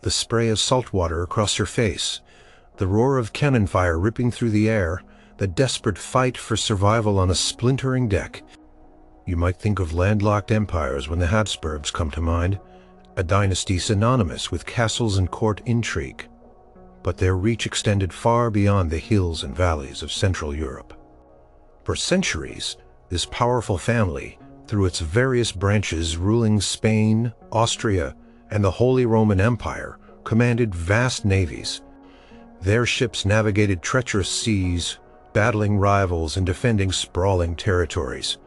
the spray of salt water across her face, the roar of cannon fire ripping through the air, the desperate fight for survival on a splintering deck. You might think of landlocked empires when the Habsburgs come to mind, a dynasty synonymous with castles and court intrigue. But their reach extended far beyond the hills and valleys of Central Europe. For centuries, this powerful family, through its various branches ruling Spain, Austria, and the Holy Roman Empire, commanded vast navies. Their ships navigated treacherous seas, battling rivals and defending sprawling territories.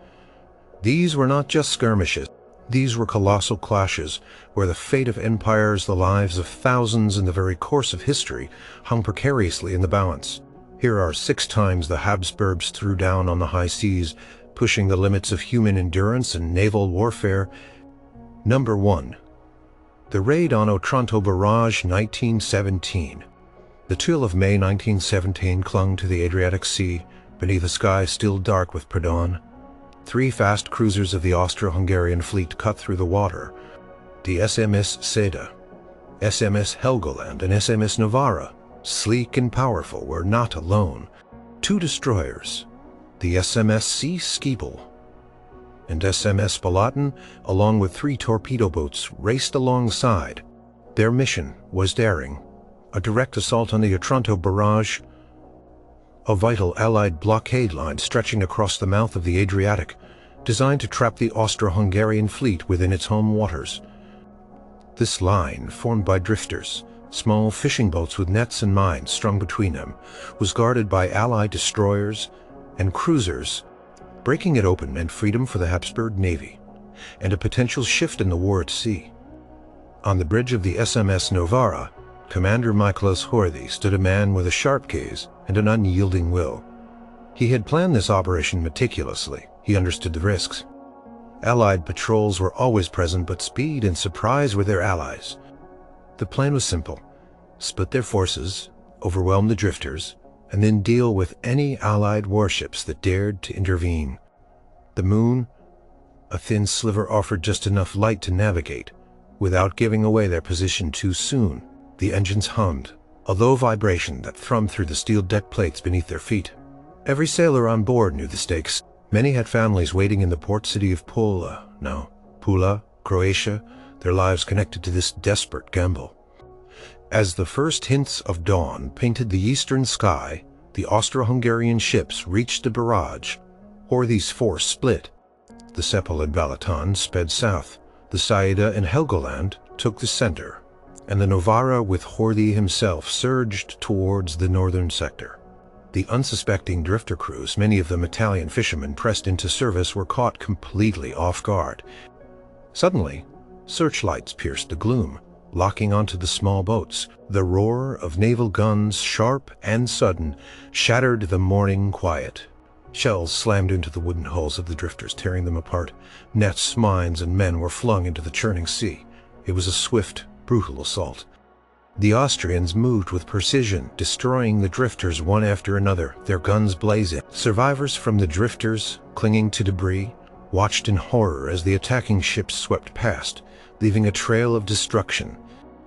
These were not just skirmishes. These were colossal clashes where the fate of empires, the lives of thousands, and the very course of history hung precariously in the balance. Here are 6 times the Habsburgs threw down on the high seas, pushing the limits of human endurance and naval warfare. Number 1. The raid on Otranto Barrage, 1917. The chill of May 1917 clung to the Adriatic Sea, beneath a sky still dark with pre-dawn. 3 fast cruisers of the Austro-Hungarian fleet cut through the water. The SMS Seda, SMS Helgoland, and SMS Novara, sleek and powerful, were not alone. 2 destroyers, the SMS Sea Skeeple and SMS Balaton, along with 3 torpedo boats, raced alongside. Their mission was daring, a direct assault on the Otranto Barrage, a vital Allied blockade line stretching across the mouth of the Adriatic, designed to trap the Austro-Hungarian fleet within its home waters. This line, formed by drifters, small fishing boats with nets and mines strung between them, was guarded by Allied destroyers and cruisers. Breaking it open meant freedom for the Habsburg Navy, and a potential shift in the war at sea. On the bridge of the SMS Novara, Commander Michaelis Horthy stood a man with a sharp gaze and an unyielding will. He had planned this operation meticulously. He understood the risks. Allied patrols were always present, but speed and surprise were their allies. The plan was simple: split their forces, overwhelm the drifters, and then deal with any Allied warships that dared to intervene. The moon, a thin sliver, offered just enough light to navigate, without giving away their position too soon. The engines hummed, a low vibration that thrummed through the steel deck plates beneath their feet. Every sailor on board knew the stakes. Many had families waiting in the port city of Pula, Croatia, their lives connected to this desperate gamble. As the first hints of dawn painted the eastern sky, the Austro-Hungarian ships reached the barrage. Horthy's force split. The Sepal and Balaton sped south. The Saida and Helgoland took the center, and the Novara with Horthy himself surged towards the northern sector. The unsuspecting drifter crews, many of them Italian fishermen pressed into service, were caught completely off guard. Suddenly, searchlights pierced the gloom, locking onto the small boats. The roar of naval guns, sharp and sudden, shattered the morning quiet. Shells slammed into the wooden hulls of the drifters, tearing them apart. Nets, mines, and men were flung into the churning sea. It was a swift, brutal assault. The Austrians moved with precision, destroying the drifters one after another, their guns blazing. Survivors from the drifters, clinging to debris, watched in horror as the attacking ships swept past, leaving a trail of destruction.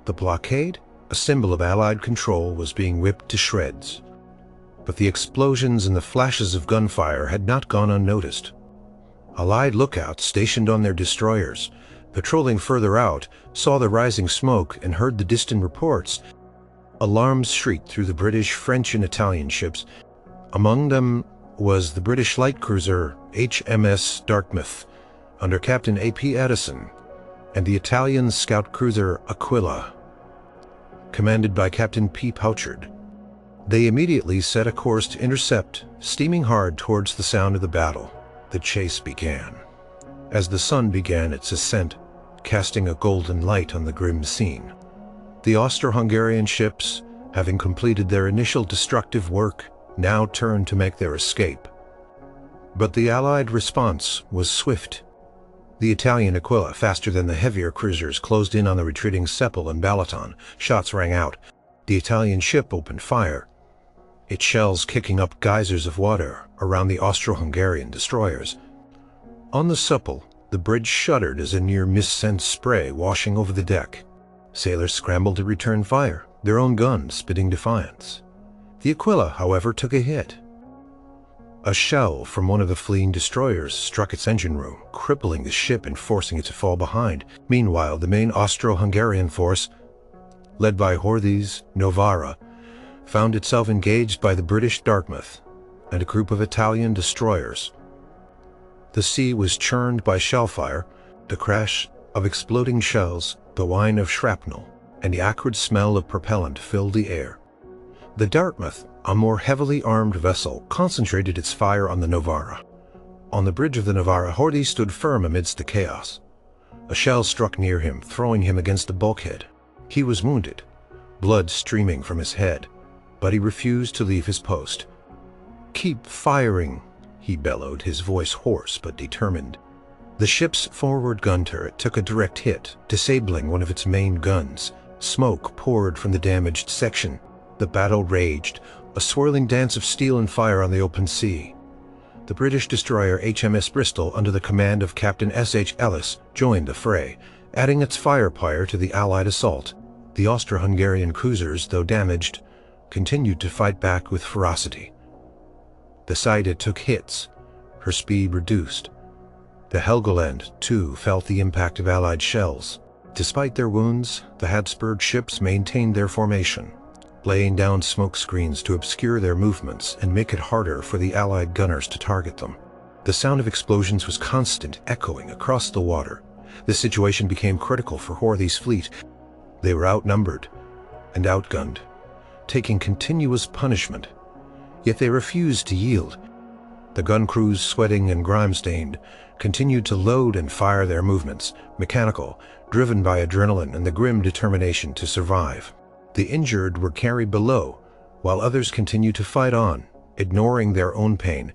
The blockade, a symbol of Allied control, was being ripped to shreds. But the explosions and the flashes of gunfire had not gone unnoticed. Allied lookouts stationed on their destroyers, patrolling further out, saw the rising smoke and heard the distant reports. Alarms shrieked through the British, French, and Italian ships. Among them was the British light cruiser HMS Dartmouth, under Captain A.P. Addison, and the Italian scout cruiser Aquila, commanded by Captain P. Pouchard. They immediately set a course to intercept, steaming hard towards the sound of the battle. The chase began. As the sun began its ascent, casting a golden light on the grim scene, the Austro-Hungarian ships, having completed their initial destructive work, now turned to make their escape. But the Allied response was swift. The Italian Aquila, faster than the heavier cruisers, closed in on the retreating Sepal and Balaton. Shots rang out. The Italian ship opened fire, its shells kicking up geysers of water around the Austro-Hungarian destroyers. On the Sepal, the bridge shuddered as a near-miss sent spray washing over the deck. Sailors scrambled to return fire, their own guns spitting defiance. The Aquila, however, took a hit. A shell from one of the fleeing destroyers struck its engine room, crippling the ship and forcing it to fall behind. Meanwhile, the main Austro-Hungarian force, led by Horthy's Novara, found itself engaged by the British Dartmouth and a group of Italian destroyers. The sea was churned by shellfire, the crash of exploding shells, the whine of shrapnel, and the acrid smell of propellant filled the air. The Dartmouth, a more heavily armed vessel, concentrated its fire on the Novara. On the bridge of the Novara, Horthy stood firm amidst the chaos. A shell struck near him, throwing him against a bulkhead. He was wounded, blood streaming from his head, but he refused to leave his post. "Keep firing," he bellowed, his voice hoarse but determined. The ship's forward gun turret took a direct hit, disabling one of its main guns. Smoke poured from the damaged section. The battle raged, a swirling dance of steel and fire on the open sea. The British destroyer HMS Bristol, under the command of Captain S.H. Ellis, joined the fray, adding its firepower to the Allied assault. The Austro-Hungarian cruisers, though damaged, continued to fight back with ferocity. The Seide took hits, her speed reduced. The Helgoland, too, felt the impact of Allied shells. Despite their wounds, the Habsburg ships maintained their formation, laying down smoke screens to obscure their movements and make it harder for the Allied gunners to target them. The sound of explosions was constant, echoing across the water. The situation became critical for Horthy's fleet. They were outnumbered and outgunned, taking continuous punishment. Yet they refused to yield. The gun crews, sweating and grime-stained, continued to load and fire their movements, mechanical, driven by adrenaline and the grim determination to survive. The injured were carried below, while others continued to fight on, ignoring their own pain.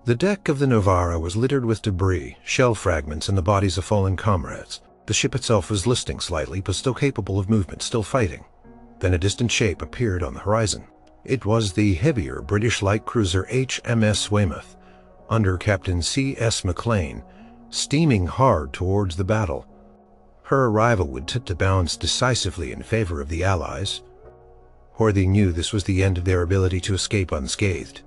The deck of the Novara was littered with debris, shell fragments, and the bodies of fallen comrades. The ship itself was listing slightly, but still capable of movement, still fighting. Then a distant shape appeared on the horizon. It was the heavier British light cruiser HMS Weymouth, under Captain C.S. Maclean, steaming hard towards the battle. Her arrival would tip the balance decisively in favor of the Allies. Horthy knew this was the end of their ability to escape unscathed.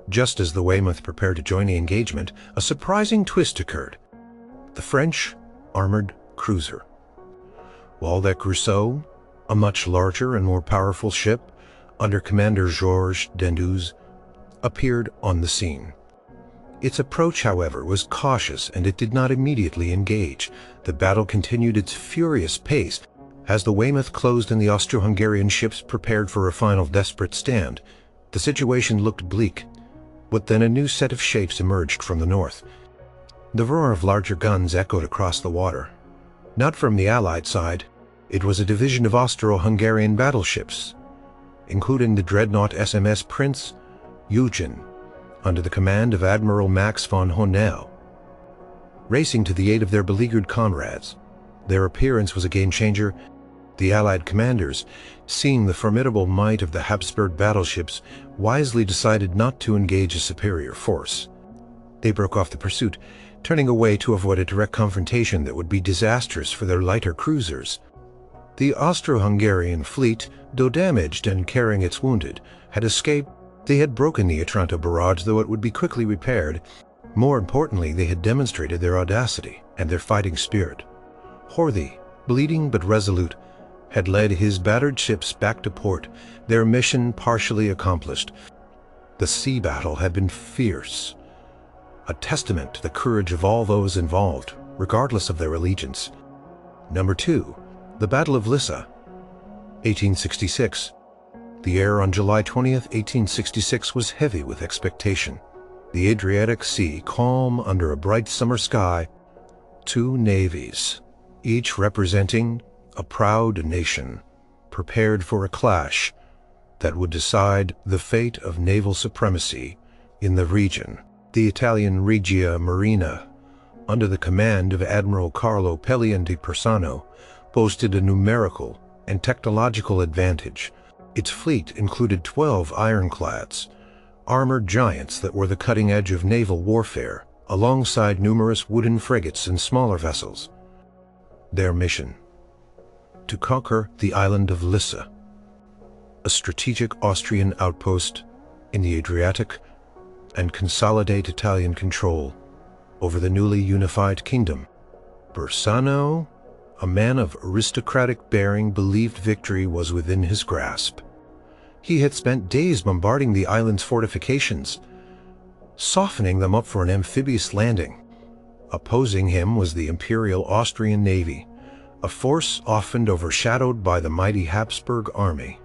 Just as the Weymouth prepared to join the engagement, a surprising twist occurred. The French armored cruiser Waldeck-Rousseau, a much larger and more powerful ship, under Commander Georges Dendouze, appeared on the scene. Its approach, however, was cautious, and it did not immediately engage. The battle continued its furious pace as the Weymouth closed and the Austro-Hungarian ships prepared for a final desperate stand. The situation looked bleak, but then a new set of shapes emerged from the north. The roar of larger guns echoed across the water. Not from the Allied side, it was a division of Austro-Hungarian battleships, including the dreadnought SMS Prince Eugen, under the command of Admiral Max von Honel, racing to the aid of their beleaguered comrades. Their appearance was a game-changer. The Allied commanders, seeing the formidable might of the Habsburg battleships, wisely decided not to engage a superior force. They broke off the pursuit, turning away to avoid a direct confrontation that would be disastrous for their lighter cruisers. The Austro-Hungarian fleet, though damaged and carrying its wounded, had escaped. They had broken the Otranto Barrage, though it would be quickly repaired. More importantly, they had demonstrated their audacity and their fighting spirit. Horthy, bleeding but resolute, had led his battered ships back to port, their mission partially accomplished. The sea battle had been fierce, a testament to the courage of all those involved, regardless of their allegiance. Number 2. The Battle of Lissa, 1866. The air on July 20th, 1866 was heavy with expectation. The Adriatic Sea calm under a bright summer sky. Two navies, each representing a proud nation, prepared for a clash that would decide the fate of naval supremacy in the region. The Italian Regia Marina, under the command of Admiral Carlo Pellion di Persano, boasted a numerical and technological advantage. Its fleet included 12 ironclads, armored giants that were the cutting edge of naval warfare, alongside numerous wooden frigates and smaller vessels. Their mission: to conquer the island of Lissa, a strategic Austrian outpost in the Adriatic, and consolidate Italian control over the newly unified kingdom. Persano, a man of aristocratic bearing, believed victory was within his grasp. He had spent days bombarding the island's fortifications, softening them up for an amphibious landing. Opposing him was the Imperial Austrian Navy, a force often overshadowed by the mighty Habsburg army.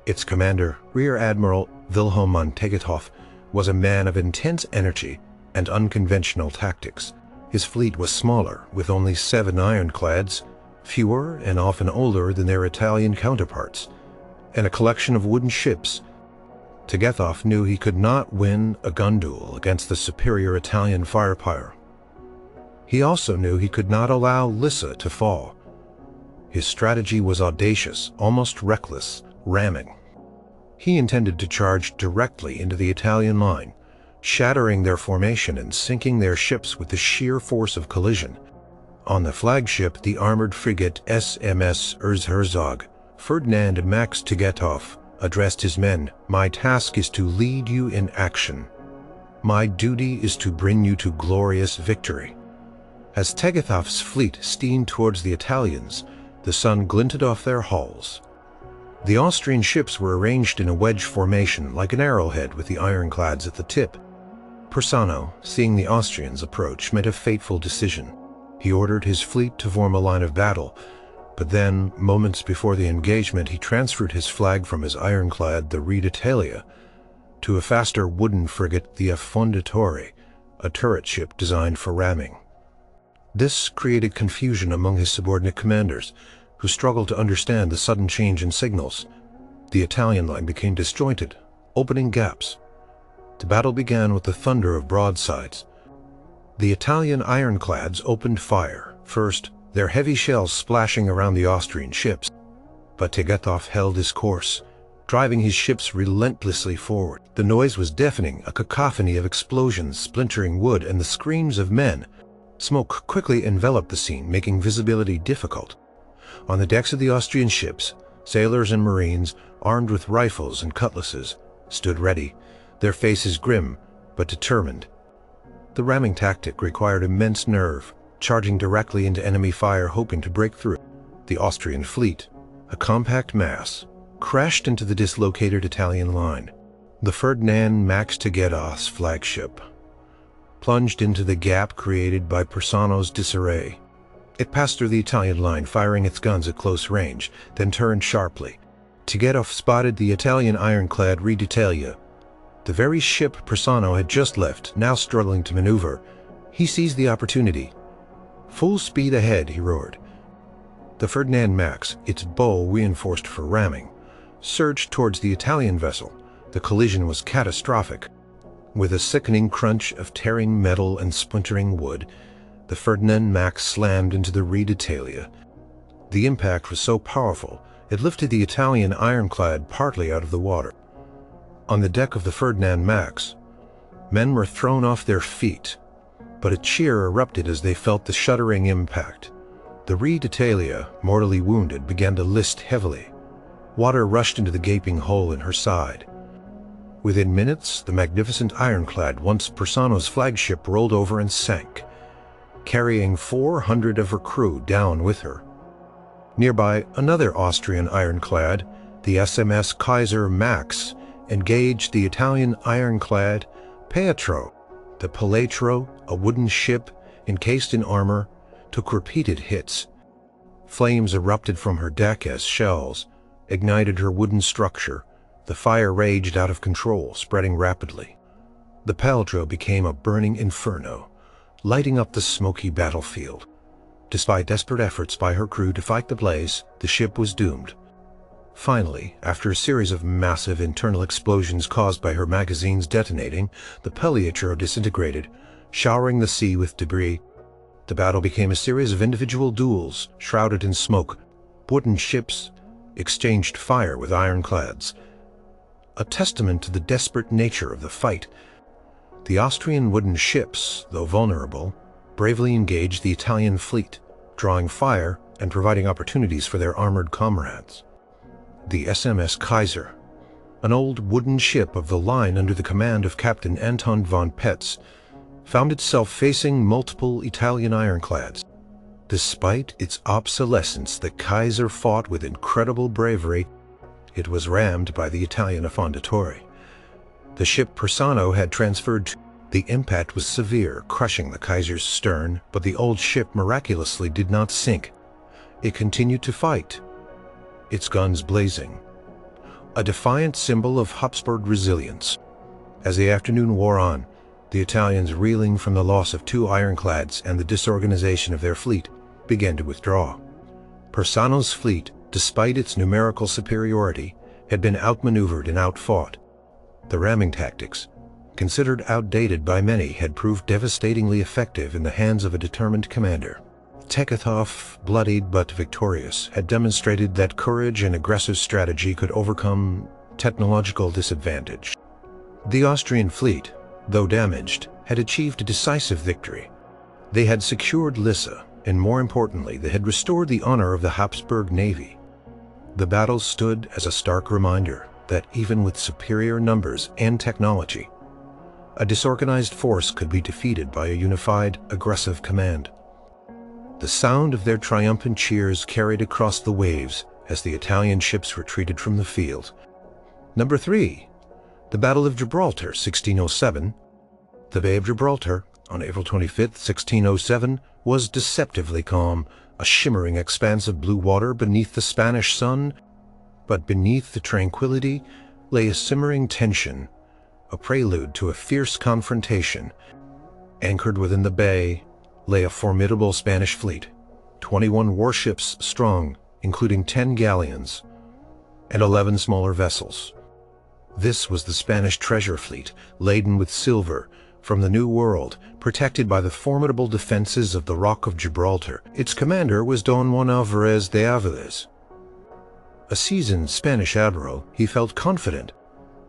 Its commander, Rear Admiral Tegetthoff, was a man of intense energy and unconventional tactics. His fleet was smaller, with only 7 ironclads, fewer and often older than their Italian counterparts, and a collection of wooden ships. Tegetthoff knew he could not win a gun duel against the superior Italian firepower. He also knew he could not allow Lissa to fall. His strategy was audacious, almost reckless, ramming. He intended to charge directly into the Italian line, shattering their formation and sinking their ships with the sheer force of collision. On the flagship, the armored frigate SMS Erzherzog, Ferdinand Max Tegetthoff addressed his men, "My task is to lead you in action. My duty is to bring you to glorious victory." As Tegetthoff's fleet steamed towards the Italians, the sun glinted off their hulls. The Austrian ships were arranged in a wedge formation like an arrowhead with the ironclads at the tip. Persano, seeing the Austrians approach, made a fateful decision. He ordered his fleet to form a line of battle, but then, moments before the engagement, he transferred his flag from his ironclad, the Re d'Italia, to a faster wooden frigate, the Affondatore, a turret ship designed for ramming. This created confusion among his subordinate commanders, who struggled to understand the sudden change in signals. The Italian line became disjointed, opening gaps. The battle began with the thunder of broadsides. The Italian ironclads opened fire, first, their heavy shells splashing around the Austrian ships. But Tegetthoff held his course, driving his ships relentlessly forward. The noise was deafening, a cacophony of explosions, splintering wood, and the screams of men. Smoke quickly enveloped the scene, making visibility difficult. On the decks of the Austrian ships, sailors and marines, armed with rifles and cutlasses, stood ready, their faces grim but determined. The ramming tactic required immense nerve, charging directly into enemy fire, hoping to break through. The Austrian fleet, a compact mass, crashed into the dislocated Italian line. The Ferdinand Max Tegetthoff's flagship plunged into the gap created by Persano's disarray. It passed through the Italian line, firing its guns at close range, then turned sharply. Tegetthoff spotted the Italian ironclad Re d'Italia, the very ship Persano had just left, now struggling to maneuver. He seized the opportunity. "Full speed ahead," he roared. The Ferdinand Max, its bow reinforced for ramming, surged towards the Italian vessel. The collision was catastrophic. With a sickening crunch of tearing metal and splintering wood, the Ferdinand Max slammed into the Re d'Italia. The impact was so powerful, it lifted the Italian ironclad partly out of the water. On the deck of the Ferdinand Max, men were thrown off their feet, but a cheer erupted as they felt the shuddering impact. The Re d'Italia, mortally wounded, began to list heavily. Water rushed into the gaping hole in her side. Within minutes, the magnificent ironclad, once Persano's flagship, rolled over and sank, carrying 400 of her crew down with her. Nearby, another Austrian ironclad, the SMS Kaiser Max, engaged the Italian ironclad Pietro. The Pietro, a wooden ship encased in armor, took repeated hits. Flames erupted from her deck as shells ignited her wooden structure. The fire raged out of control, spreading rapidly. The Pietro became a burning inferno, lighting up the smoky battlefield. Despite desperate efforts by her crew to fight the blaze, the ship was doomed. Finally, after a series of massive internal explosions caused by her magazines detonating, the Pietro disintegrated, showering the sea with debris. The battle became a series of individual duels, shrouded in smoke. Wooden ships exchanged fire with ironclads, a testament to the desperate nature of the fight. The Austrian wooden ships, though vulnerable, bravely engaged the Italian fleet, drawing fire and providing opportunities for their armored comrades. The SMS Kaiser, an old wooden ship of the line under the command of Captain Anton von Petz, found itself facing multiple Italian ironclads. Despite its obsolescence, the Kaiser fought with incredible bravery. It was rammed by the Italian Affondatore. The ship Persano had transferred. The impact was severe, crushing the Kaiser's stern, but the old ship miraculously did not sink. It continued to fight, its guns blazing, a defiant symbol of Habsburg resilience. As the afternoon wore on, the Italians, reeling from the loss of 2 ironclads and the disorganization of their fleet, began to withdraw. Persano's fleet, despite its numerical superiority, had been outmaneuvered and outfought. The ramming tactics, considered outdated by many, had proved devastatingly effective in the hands of a determined commander. Tegetthoff, bloodied but victorious, had demonstrated that courage and aggressive strategy could overcome technological disadvantage. The Austrian fleet, though damaged, had achieved a decisive victory. They had secured Lissa, and more importantly, they had restored the honor of the Habsburg navy. The battle stood as a stark reminder that even with superior numbers and technology, a disorganized force could be defeated by a unified, aggressive command. The sound of their triumphant cheers carried across the waves as the Italian ships retreated from the field. Number 3. The Battle of Gibraltar, 1607. The Bay of Gibraltar, on April 25, 1607, was deceptively calm, a shimmering expanse of blue water beneath the Spanish sun. But beneath the tranquility lay a simmering tension, a prelude to a fierce confrontation. Anchored within the bay lay a formidable Spanish fleet, 21 warships strong, including 10 galleons, and 11 smaller vessels. This was the Spanish treasure fleet, laden with silver from the New World, protected by the formidable defenses of the Rock of Gibraltar. Its commander was Don Juan Alvarez de Aviles. A seasoned Spanish admiral, he felt confident.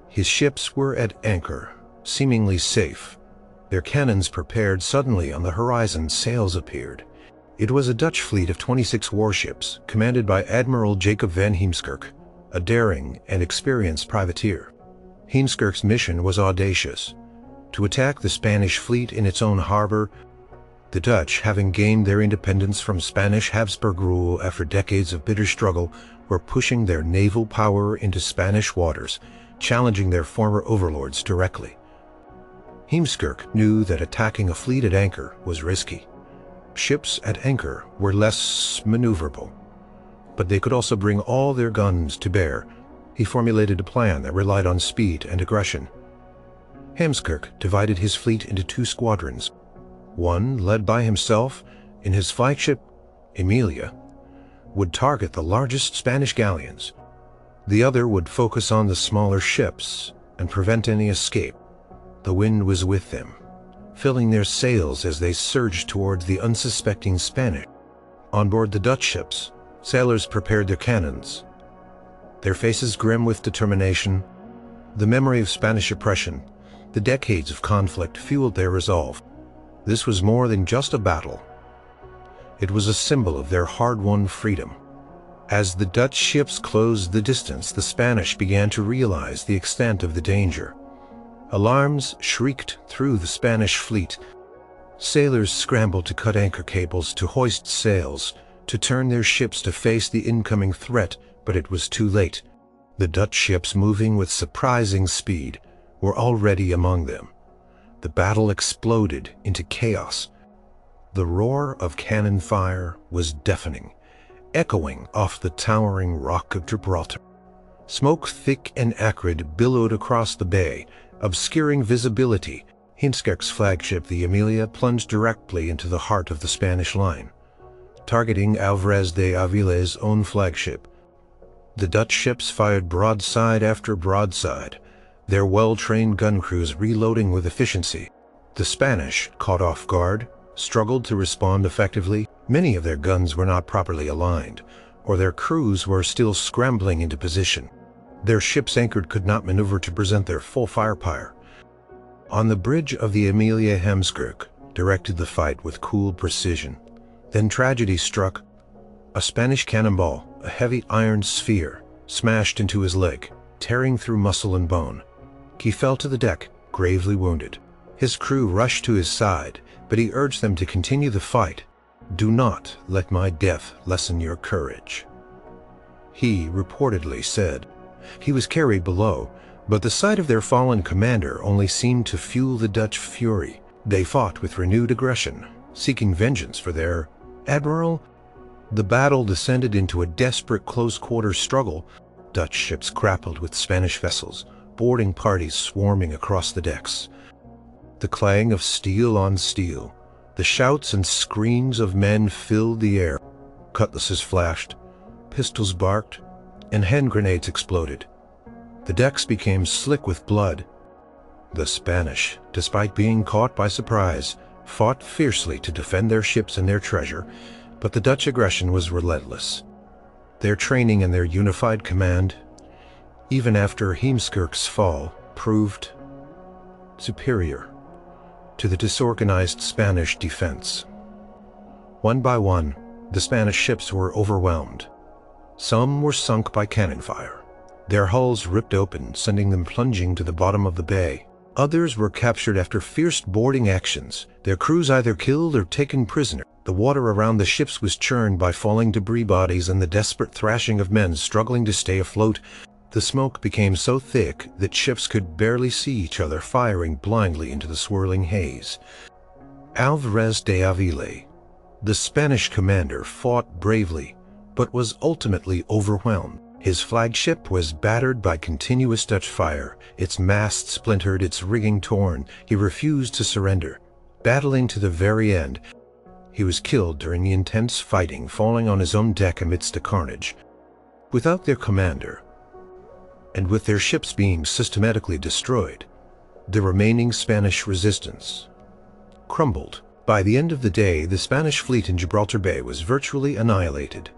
His ships were at anchor, seemingly safe. Their cannons prepared. Suddenly on the horizon, sails appeared. It was a Dutch fleet of 26 warships, commanded by Admiral Jacob van Heemskerk, a daring and experienced privateer. Heemskerk's mission was audacious: to attack the Spanish fleet in its own harbor. The Dutch, having gained their independence from Spanish Habsburg rule after decades of bitter struggle, were pushing their naval power into Spanish waters, challenging their former overlords directly. Heemskerk knew that attacking a fleet at anchor was risky. Ships at anchor were less maneuverable, but they could also bring all their guns to bear. He formulated a plan that relied on speed and aggression. Heemskerk divided his fleet into 2 squadrons. One, led by himself in his flagship Emilia, would target the largest Spanish galleons. The other would focus on the smaller ships and prevent any escape. The wind was with them, filling their sails as they surged towards the unsuspecting Spanish. On board the Dutch ships, sailors prepared their cannons, their faces grim with determination. The memory of Spanish oppression, the decades of conflict, fueled their resolve. This was more than just a battle. It was a symbol of their hard-won freedom. As the Dutch ships closed the distance, the Spanish began to realize the extent of the danger. Alarms shrieked through the Spanish fleet. Sailors scrambled to cut anchor cables, to hoist sails, to turn their ships to face the incoming threat, but it was too late. The Dutch ships, moving with surprising speed, were already among them. The battle exploded into chaos. The roar of cannon fire was deafening, echoing off the towering Rock of Gibraltar. Smoke, thick and acrid, billowed across the bay, obscuring visibility. Heemskerk's flagship, the Emilia, plunged directly into the heart of the Spanish line, targeting Alvarez de Aviles' own flagship. The Dutch ships fired broadside after broadside, their well-trained gun crews reloading with efficiency. The Spanish, caught off guard, struggled to respond effectively. Many of their guns were not properly aligned, or their crews were still scrambling into position. Their ships anchored could not maneuver to present their full firepower. On the bridge of the Emilia, Heemskerk directed the fight with cool precision. Then tragedy struck. A Spanish cannonball, a heavy iron sphere, smashed into his leg, tearing through muscle and bone. He fell to the deck, gravely wounded. His crew rushed to his side, but he urged them to continue the fight. "Do not let my death lessen your courage," he reportedly said. He was carried below, but the sight of their fallen commander only seemed to fuel the Dutch fury. They fought with renewed aggression, seeking vengeance for their admiral. The battle descended into a desperate close-quarters struggle. Dutch ships grappled with Spanish vessels, boarding parties swarming across the decks. The clang of steel on steel, the shouts and screams of men filled the air. Cutlasses flashed, pistols barked, and hand grenades exploded. The decks became slick with blood. The Spanish, despite being caught by surprise, fought fiercely to defend their ships and their treasure, but the Dutch aggression was relentless. Their training and their unified command, even after Heemskerk's fall, proved superior to the disorganized Spanish defense. One by one, the Spanish ships were overwhelmed. Some were sunk by cannon fire, their hulls ripped open, sending them plunging to the bottom of the bay. Others were captured after fierce boarding actions, their crews either killed or taken prisoner. The water around the ships was churned by falling debris bodies and the desperate thrashing of men struggling to stay afloat. The smoke became so thick that ships could barely see each other, firing blindly into the swirling haze. Alvarez de Avila, the Spanish commander, fought bravely, but was ultimately overwhelmed. His flagship was battered by continuous Dutch fire, its mast splintered, its rigging torn. He refused to surrender, battling to the very end. He was killed during the intense fighting, falling on his own deck amidst the carnage. Without their commander, and with their ships being systematically destroyed, the remaining Spanish resistance crumbled. By the end of the day, the Spanish fleet in Gibraltar Bay was virtually annihilated.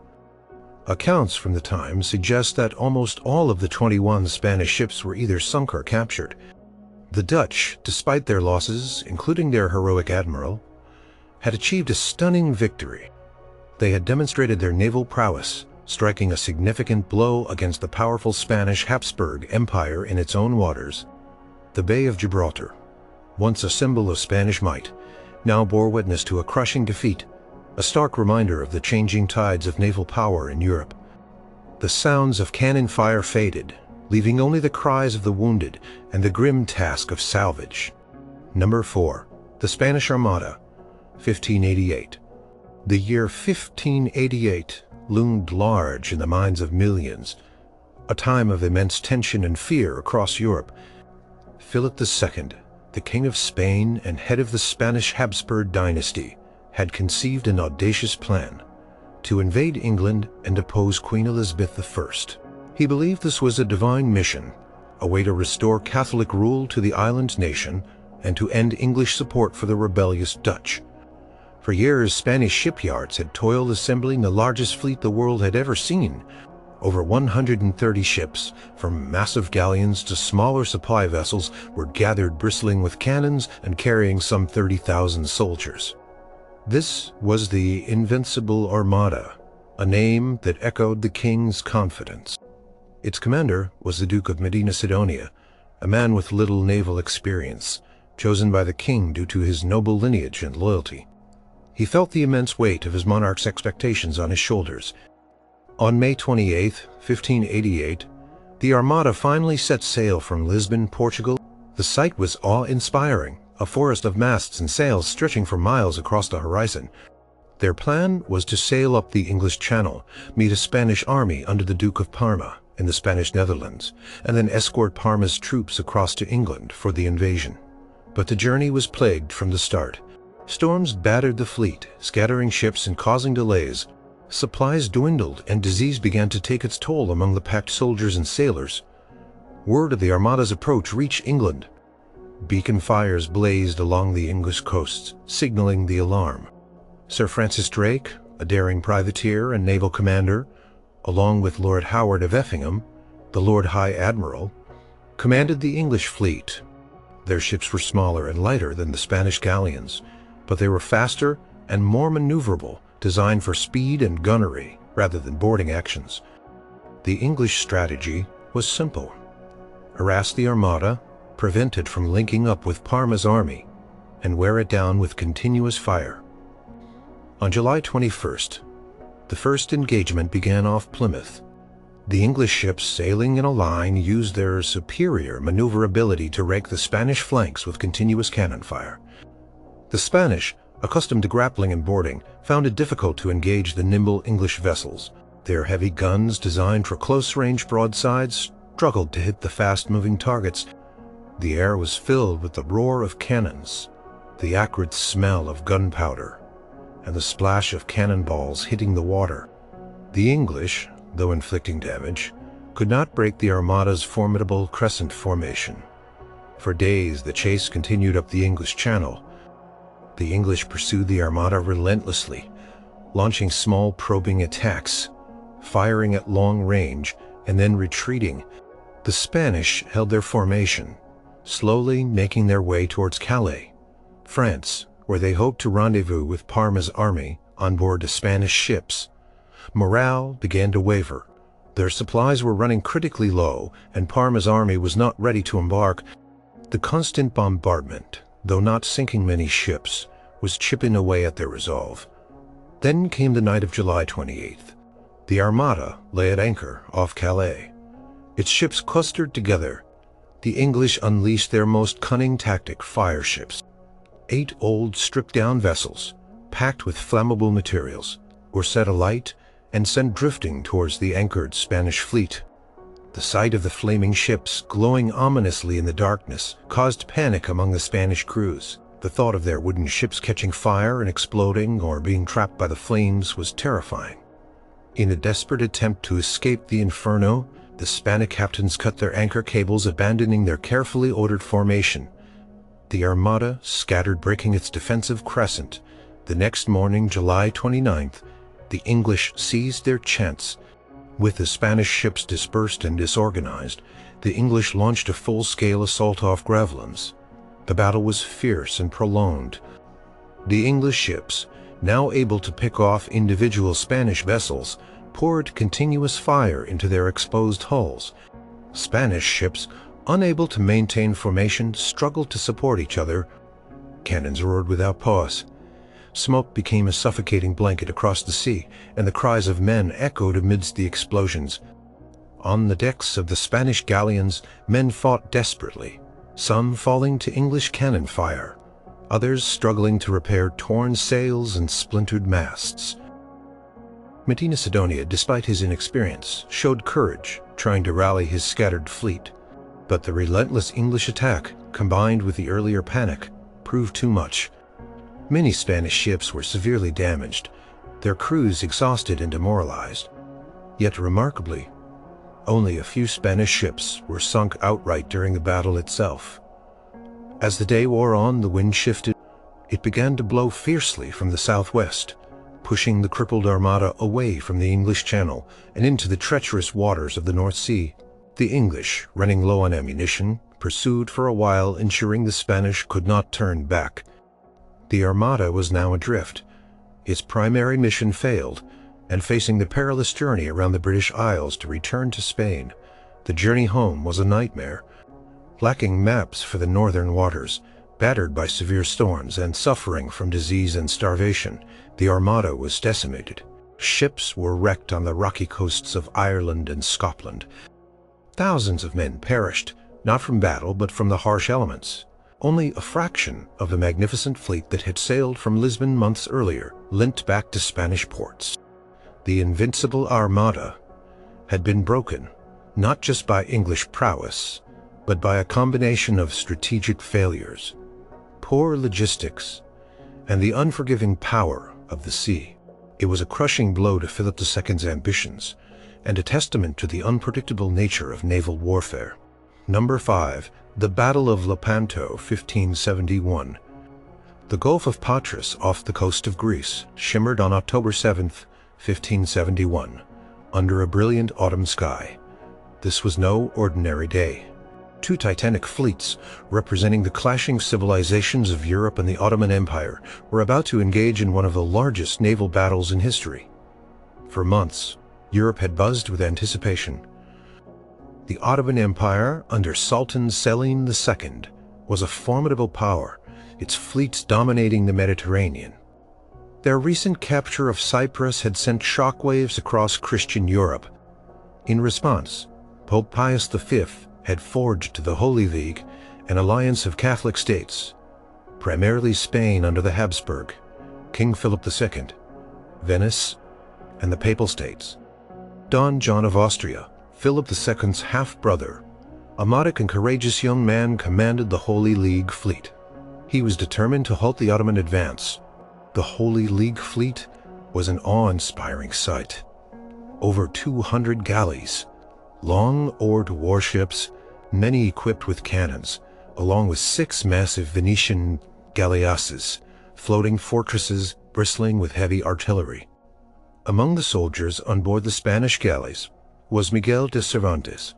Accounts from the time suggest that almost all of the 21 Spanish ships were either sunk or captured. The Dutch, despite their losses, including their heroic admiral, had achieved a stunning victory. They had demonstrated their naval prowess, striking a significant blow against the powerful Spanish Habsburg Empire in its own waters. The Bay of Gibraltar, once a symbol of Spanish might, now bore witness to a crushing defeat, a stark reminder of the changing tides of naval power in Europe. The sounds of cannon fire faded, leaving only the cries of the wounded and the grim task of salvage. Number 4. The Spanish Armada, 1588. The year 1588 loomed large in the minds of millions, a time of immense tension and fear across Europe. Philip II, the King of Spain and head of the Spanish Habsburg dynasty, had conceived an audacious plan to invade England and depose Queen Elizabeth I. He believed this was a divine mission, a way to restore Catholic rule to the island nation and to end English support for the rebellious Dutch. For years, Spanish shipyards had toiled assembling the largest fleet the world had ever seen. Over 130 ships, from massive galleons to smaller supply vessels, were gathered bristling with cannons and carrying some 30,000 soldiers. This was the Invincible Armada, a name that echoed the king's confidence. Its commander was the Duke of Medina Sidonia, a man with little naval experience, chosen by the king due to his noble lineage and loyalty. He felt the immense weight of his monarch's expectations on his shoulders. On May 28, 1588, the Armada finally set sail from Lisbon, Portugal. The sight was awe-inspiring, a forest of masts and sails stretching for miles across the horizon. Their plan was to sail up the English Channel, meet a Spanish army under the Duke of Parma in the Spanish Netherlands, and then escort Parma's troops across to England for the invasion. But the journey was plagued from the start. Storms battered the fleet, scattering ships and causing delays. Supplies dwindled, and disease began to take its toll among the packed soldiers and sailors. Word of the Armada's approach reached England. Beacon fires blazed along the English coasts, signaling the alarm. Sir Francis Drake, a daring privateer and naval commander, along with Lord Howard of Effingham, the Lord High Admiral, commanded the English fleet. Their ships were smaller and lighter than the Spanish galleons, but they were faster and more maneuverable, designed for speed and gunnery. rather than boarding actions. The English strategy was simple: harass the Armada, prevent it from linking up with Parma's army, and wear it down with continuous fire. On July 21st, the first engagement began off Plymouth. The English ships sailing in a line used their superior maneuverability to rake the Spanish flanks with continuous cannon fire. The Spanish, accustomed to grappling and boarding, found it difficult to engage the nimble English vessels. Their heavy guns, designed for close-range broadsides, struggled to hit the fast-moving targets. The air was filled with the roar of cannons, the acrid smell of gunpowder, and the splash of cannonballs hitting the water. The English, though inflicting damage, could not break the Armada's formidable crescent formation. For days the chase continued up the English Channel. The English pursued the Armada relentlessly, launching small probing attacks, firing at long range, and then retreating. The Spanish held their formation, slowly making their way towards Calais, France, where they hoped to rendezvous with Parma's army on board the Spanish ships. Morale began to waver. Their supplies were running critically low, and Parma's army was not ready to embark. The constant bombardment, though not sinking many ships, was chipping away at their resolve. Then came the night of July 28th. The Armada lay at anchor off Calais. Its ships clustered together. The English unleashed their most cunning tactic, fire ships. 8 old, stripped-down vessels, packed with flammable materials, were set alight and sent drifting towards the anchored Spanish fleet. The sight of the flaming ships, glowing ominously in the darkness, caused panic among the Spanish crews. The thought of their wooden ships catching fire and exploding or being trapped by the flames was terrifying. In a desperate attempt to escape the inferno, the Spanish captains cut their anchor cables, abandoning their carefully ordered formation. The Armada scattered, breaking its defensive crescent. The next morning, July 29th, the English seized their chance. With the Spanish ships dispersed and disorganized, the English launched a full-scale assault off Gravelines. The battle was fierce and prolonged. The English ships, now able to pick off individual Spanish vessels, poured continuous fire into their exposed hulls. Spanish ships, unable to maintain formation, struggled to support each other. Cannons roared without pause. Smoke became a suffocating blanket across the sea, and the cries of men echoed amidst the explosions. On the decks of the Spanish galleons, men fought desperately, some falling to English cannon fire, others struggling to repair torn sails and splintered masts. Medina Sidonia, despite his inexperience, showed courage, trying to rally his scattered fleet. But the relentless English attack, combined with the earlier panic, proved too much. Many Spanish ships were severely damaged, their crews exhausted and demoralized. Yet remarkably, only a few Spanish ships were sunk outright during the battle itself. As the day wore on, the wind shifted. It began to blow fiercely from the southwest, pushing the crippled Armada away from the English Channel and into the treacherous waters of the North Sea. The English, running low on ammunition, pursued for a while, ensuring the Spanish could not turn back. The Armada was now adrift. Its primary mission failed, and facing the perilous journey around the British Isles to return to Spain. The journey home was a nightmare. Lacking maps for the northern waters, battered by severe storms and suffering from disease and starvation, the Armada was decimated. Ships were wrecked on the rocky coasts of Ireland and Scotland. Thousands of men perished, not from battle but from the harsh elements. Only a fraction of the magnificent fleet that had sailed from Lisbon months earlier limped back to Spanish ports. The invincible Armada had been broken, not just by English prowess, but by a combination of strategic failures, poor logistics, and the unforgiving power of the sea. It was a crushing blow to Philip II's ambitions, and a testament to the unpredictable nature of naval warfare. Number 5. The Battle of Lepanto, 1571. The Gulf of Patras off the coast of Greece shimmered on October 7, 1571, under a brilliant autumn sky. This was no ordinary day. 2 titanic fleets, representing the clashing civilizations of Europe and the Ottoman Empire, were about to engage in one of the largest naval battles in history. For months, Europe had buzzed with anticipation. The Ottoman Empire, under Sultan Selim II, was a formidable power, its fleets dominating the Mediterranean. Their recent capture of Cyprus had sent shockwaves across Christian Europe. In response, Pope Pius V had forged to the Holy League an alliance of Catholic states, primarily Spain under the Habsburg, King Philip II, Venice, and the Papal States. Don John of Austria, Philip II's half-brother, a modest and courageous young man, commanded the Holy League fleet. He was determined to halt the Ottoman advance. The Holy League fleet was an awe-inspiring sight. Over 200 galleys, long-oared warships, many equipped with cannons, along with 6 massive Venetian galleasses, floating fortresses bristling with heavy artillery. Among the soldiers on board the Spanish galleys was Miguel de Cervantes,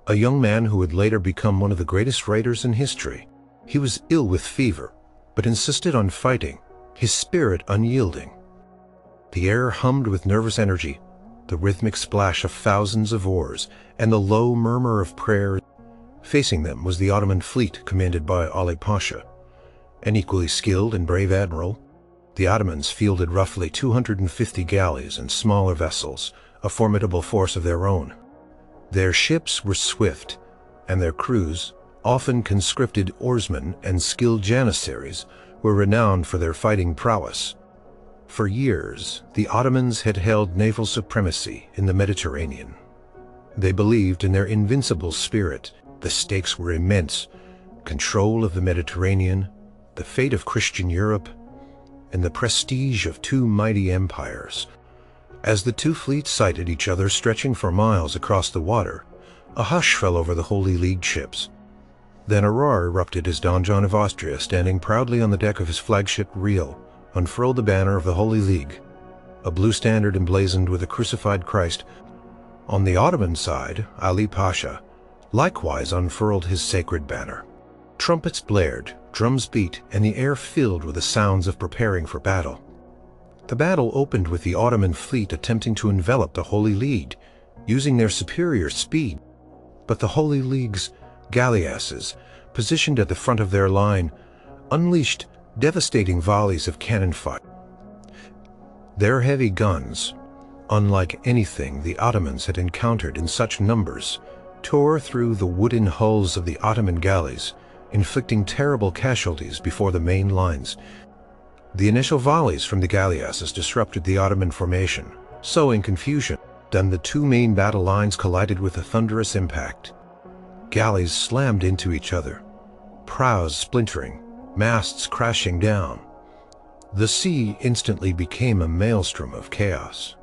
a young man who would later become one of the greatest writers in history. He was ill with fever, but insisted on fighting, his spirit unyielding. The air hummed with nervous energy, the rhythmic splash of thousands of oars, and the low murmur of prayer. Facing them was the Ottoman fleet commanded by Ali Pasha, an equally skilled and brave admiral. The Ottomans fielded roughly 250 galleys and smaller vessels, a formidable force of their own. Their ships were swift, and their crews, often conscripted oarsmen and skilled janissaries, were renowned for their fighting prowess. For years, the Ottomans had held naval supremacy in the Mediterranean. They believed in their invincible spirit. The stakes were immense: control of the Mediterranean, the fate of Christian Europe, and the prestige of 2 mighty empires. As the 2 fleets sighted each other stretching for miles across the water, a hush fell over the Holy League ships. Then a roar erupted as Don John of Austria, standing proudly on the deck of his flagship Real, unfurled the banner of the Holy League, a blue standard emblazoned with a crucified Christ. On the Ottoman side, Ali Pasha likewise unfurled his sacred banner. Trumpets blared, drums beat, and the air filled with the sounds of preparing for battle. The battle opened with the Ottoman fleet attempting to envelop the Holy League, using their superior speed. But the Holy League's galleasses, positioned at the front of their line, unleashed devastating volleys of cannon fire. Their heavy guns, unlike anything the Ottomans had encountered in such numbers, tore through the wooden hulls of the Ottoman galleys, inflicting terrible casualties before the main lines. The initial volleys from the galleasses disrupted the Ottoman formation, sowing confusion. Then the 2 main battle lines collided with a thunderous impact. Galleys slammed into each other, prows splintering, masts crashing down. The sea instantly became a maelstrom of chaos.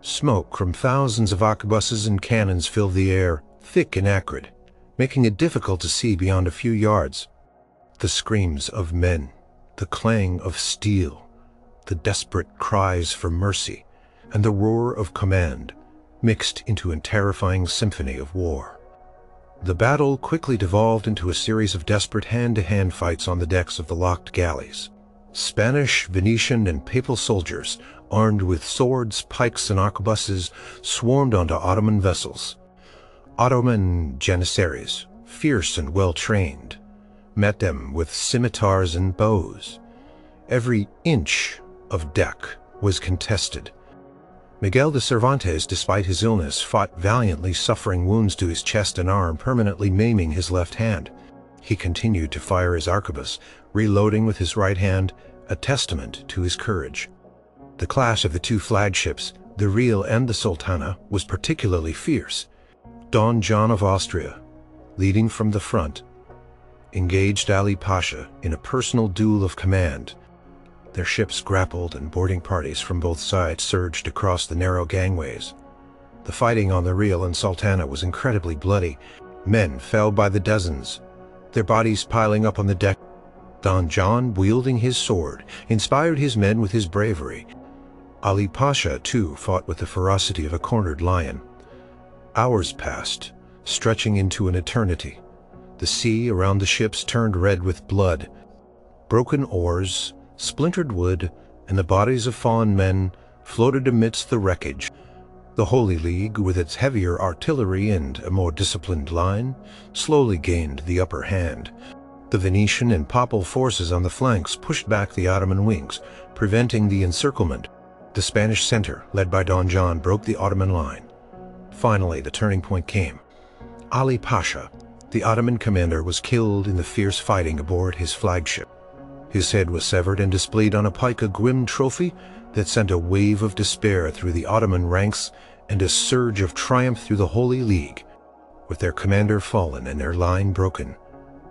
Smoke from thousands of arquebuses and cannons filled the air, thick and acrid, making it difficult to see beyond a few yards. The screams of men, the clang of steel, the desperate cries for mercy, and the roar of command mixed into a terrifying symphony of war. The battle quickly devolved into a series of desperate hand-to-hand fights on the decks of the locked galleys. Spanish, Venetian, and Papal soldiers, armed with swords, pikes, and arquebuses, swarmed onto Ottoman vessels. Ottoman janissaries, fierce and well-trained, met them with scimitars and bows. Every inch of deck was contested. Miguel de Cervantes, despite his illness, fought valiantly, suffering wounds to his chest and arm, permanently maiming his left hand. He continued to fire his arquebus, reloading with his right hand, a testament to his courage. The clash of the 2 flagships, the Real and the Sultana, was particularly fierce. Don John of Austria, leading from the front, engaged Ali Pasha in a personal duel of command. Their ships grappled and boarding parties from both sides surged across the narrow gangways. The fighting on the Real and Sultana was incredibly bloody. Men fell by the dozens, their bodies piling up on the deck. Don John, wielding his sword, inspired his men with his bravery. Ali Pasha, too, fought with the ferocity of a cornered lion. Hours passed, stretching into an eternity. The sea around the ships turned red with blood. Broken oars, splintered wood, and the bodies of fallen men floated amidst the wreckage. The Holy League, with its heavier artillery and a more disciplined line, slowly gained the upper hand. The Venetian and Papal forces on the flanks pushed back the Ottoman wings, preventing the encirclement. The Spanish center, led by Don John, broke the Ottoman line. Finally, the turning point came. Ali Pasha, the Ottoman commander, was killed in the fierce fighting aboard his flagship. His head was severed and displayed on a pike, a grim trophy that sent a wave of despair through the Ottoman ranks and a surge of triumph through the Holy League. With their commander fallen and their line broken,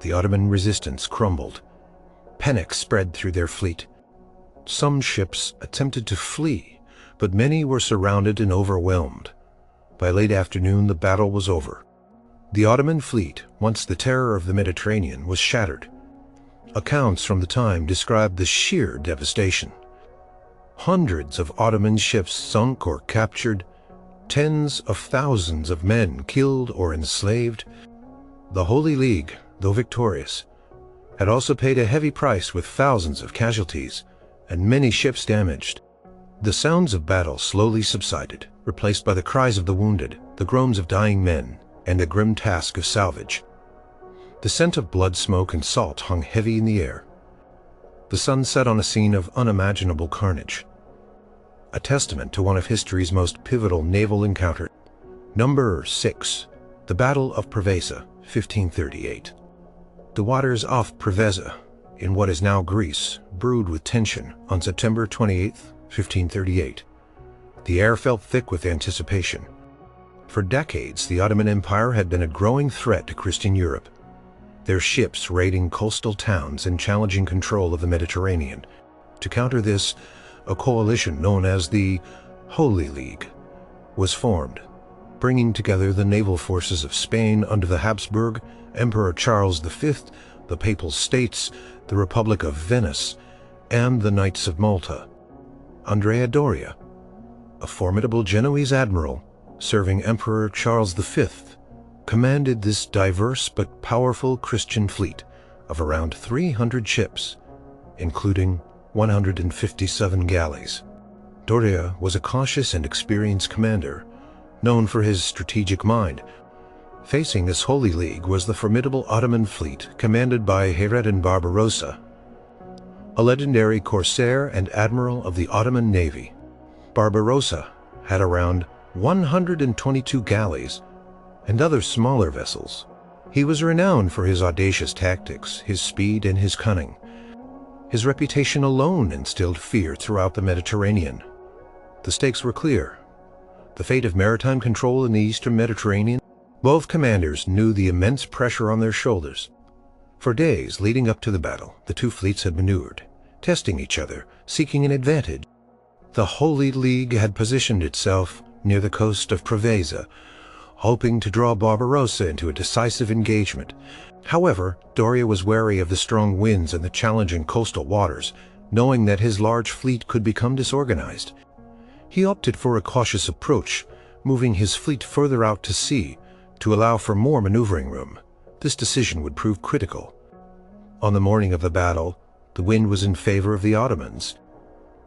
the Ottoman resistance crumbled. Panic spread through their fleet. Some ships attempted to flee, but many were surrounded and overwhelmed. By late afternoon, the battle was over. The Ottoman fleet, once the terror of the Mediterranean, was shattered. Accounts from the time describe the sheer devastation. Hundreds of Ottoman ships sunk or captured, tens of thousands of men killed or enslaved. The Holy League, though victorious, had also paid a heavy price with thousands of casualties and many ships damaged. The sounds of battle slowly subsided, replaced by the cries of the wounded, the groans of dying men, and the grim task of salvage. The scent of blood, smoke, and salt hung heavy in the air. The sun set on a scene of unimaginable carnage, a testament to one of history's most pivotal naval encounters. Number 6. The Battle of Preveza, 1538. The waters off Preveza, in what is now Greece, brewed with tension on September 28, 1538. The air felt thick with anticipation. For decades, the Ottoman Empire had been a growing threat to Christian Europe, their ships raiding coastal towns and challenging control of the Mediterranean. To counter this, a coalition known as the Holy League was formed, bringing together the naval forces of Spain under the Habsburg, Emperor Charles V, the Papal States, the Republic of Venice, and the Knights of Malta. Andrea Doria, a formidable Genoese admiral serving Emperor Charles V, commanded this diverse but powerful Christian fleet of around 300 ships, including 157 galleys. Doria was a cautious and experienced commander, known for his strategic mind. Facing this Holy League was the formidable Ottoman fleet commanded by Hayreddin Barbarossa, a legendary corsair and admiral of the Ottoman Navy. Barbarossa had around 122 galleys and other smaller vessels. He was renowned for his audacious tactics, his speed, and his cunning. His reputation alone instilled fear throughout the Mediterranean. The stakes were clear: the fate of maritime control in the eastern Mediterranean. Both commanders knew the immense pressure on their shoulders. For days leading up to the battle, the two fleets had maneuvered, testing each other, seeking an advantage. The Holy League had positioned itself near the coast of Preveza, hoping to draw Barbarossa into a decisive engagement. However, Doria was wary of the strong winds and the challenging coastal waters, knowing that his large fleet could become disorganized. He opted for a cautious approach, moving his fleet further out to sea to allow for more maneuvering room. This decision would prove critical. On the morning of the battle, the wind was in favor of the Ottomans.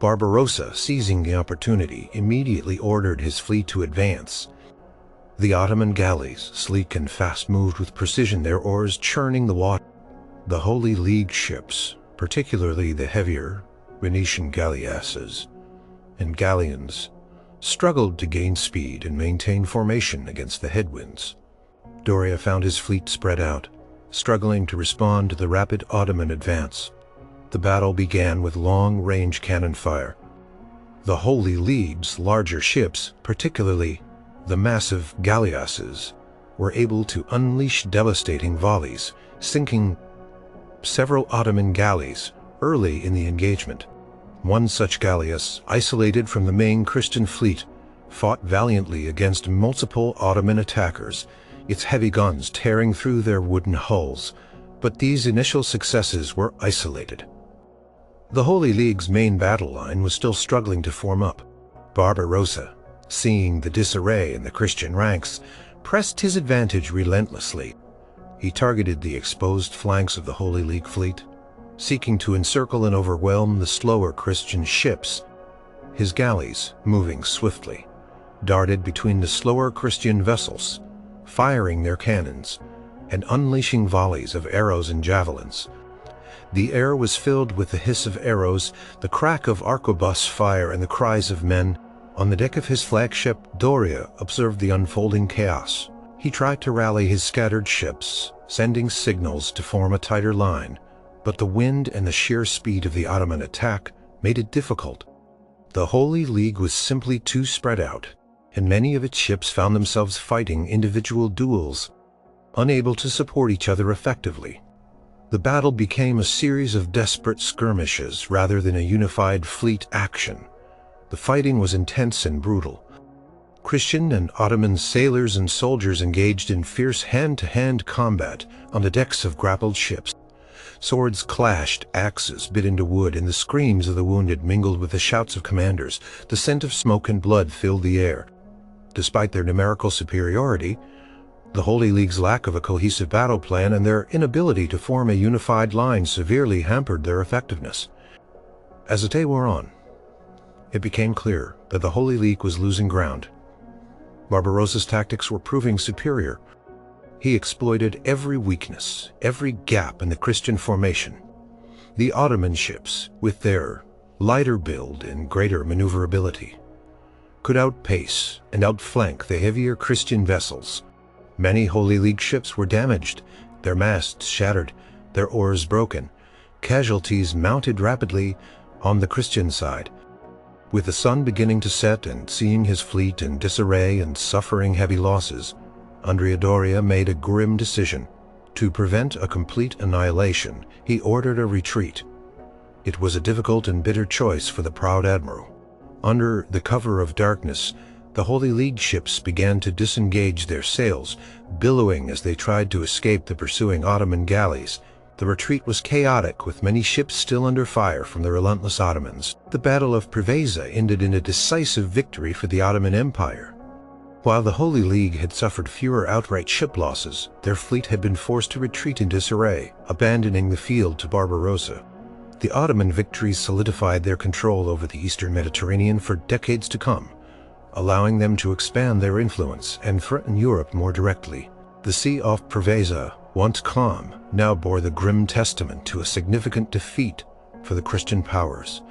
Barbarossa, seizing the opportunity, immediately ordered his fleet to advance. The Ottoman galleys, sleek and fast, moved with precision, their oars churning the water. The Holy League ships, particularly the heavier Venetian galleasses and galleons, struggled to gain speed and maintain formation against the headwinds. Doria found his fleet spread out, struggling to respond to the rapid Ottoman advance. The battle began with long-range cannon fire. The Holy League's larger ships, particularly the massive galleasses, were able to unleash devastating volleys, sinking several Ottoman galleys early in the engagement. One such galleass, isolated from the main Christian fleet, fought valiantly against multiple Ottoman attackers, its heavy guns tearing through their wooden hulls. But these initial successes were isolated. The Holy League's main battle line was still struggling to form up. Barbarossa, seeing the disarray in the Christian ranks, pressed his advantage relentlessly. He targeted the exposed flanks of the Holy League fleet, seeking to encircle and overwhelm the slower Christian ships. His galleys, moving swiftly, darted between the slower Christian vessels, firing their cannons and unleashing volleys of arrows and javelins. The air was filled with the hiss of arrows, the crack of arquebus fire, and the cries of men. On the deck of his flagship, Doria observed the unfolding chaos. He tried to rally his scattered ships, sending signals to form a tighter line, but the wind and the sheer speed of the Ottoman attack made it difficult. The Holy League was simply too spread out, and many of its ships found themselves fighting individual duels, unable to support each other effectively. The battle became a series of desperate skirmishes rather than a unified fleet action. The fighting was intense and brutal. Christian and Ottoman sailors and soldiers engaged in fierce hand-to-hand combat on the decks of grappled ships. Swords clashed, axes bit into wood, and the screams of the wounded mingled with the shouts of commanders. The scent of smoke and blood filled the air. Despite their numerical superiority, the Holy League's lack of a cohesive battle plan and their inability to form a unified line severely hampered their effectiveness. As the day wore on, it became clear that the Holy League was losing ground. Barbarossa's tactics were proving superior. He exploited every weakness, every gap in the Christian formation. The Ottoman ships, with their lighter build and greater maneuverability, could outpace and outflank the heavier Christian vessels. Many Holy League ships were damaged, their masts shattered, their oars broken. Casualties mounted rapidly on the Christian side. With the sun beginning to set and seeing his fleet in disarray and suffering heavy losses, Andrea Doria made a grim decision. To prevent a complete annihilation, he ordered a retreat. It was a difficult and bitter choice for the proud admiral. Under the cover of darkness, the Holy League ships began to disengage their sails, billowing as they tried to escape the pursuing Ottoman galleys. The retreat was chaotic, with many ships still under fire from the relentless Ottomans. The Battle of Preveza ended in a decisive victory for the Ottoman Empire. While the Holy League had suffered fewer outright ship losses, their fleet had been forced to retreat in disarray, abandoning the field to Barbarossa. The Ottoman victories solidified their control over the eastern Mediterranean for decades to come, allowing them to expand their influence and threaten Europe more directly. The Sea off Preveza, once calm, now bore the grim testament to a significant defeat for the Christian powers.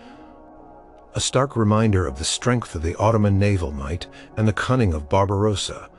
A stark reminder of the strength of the Ottoman naval might and the cunning of Barbarossa.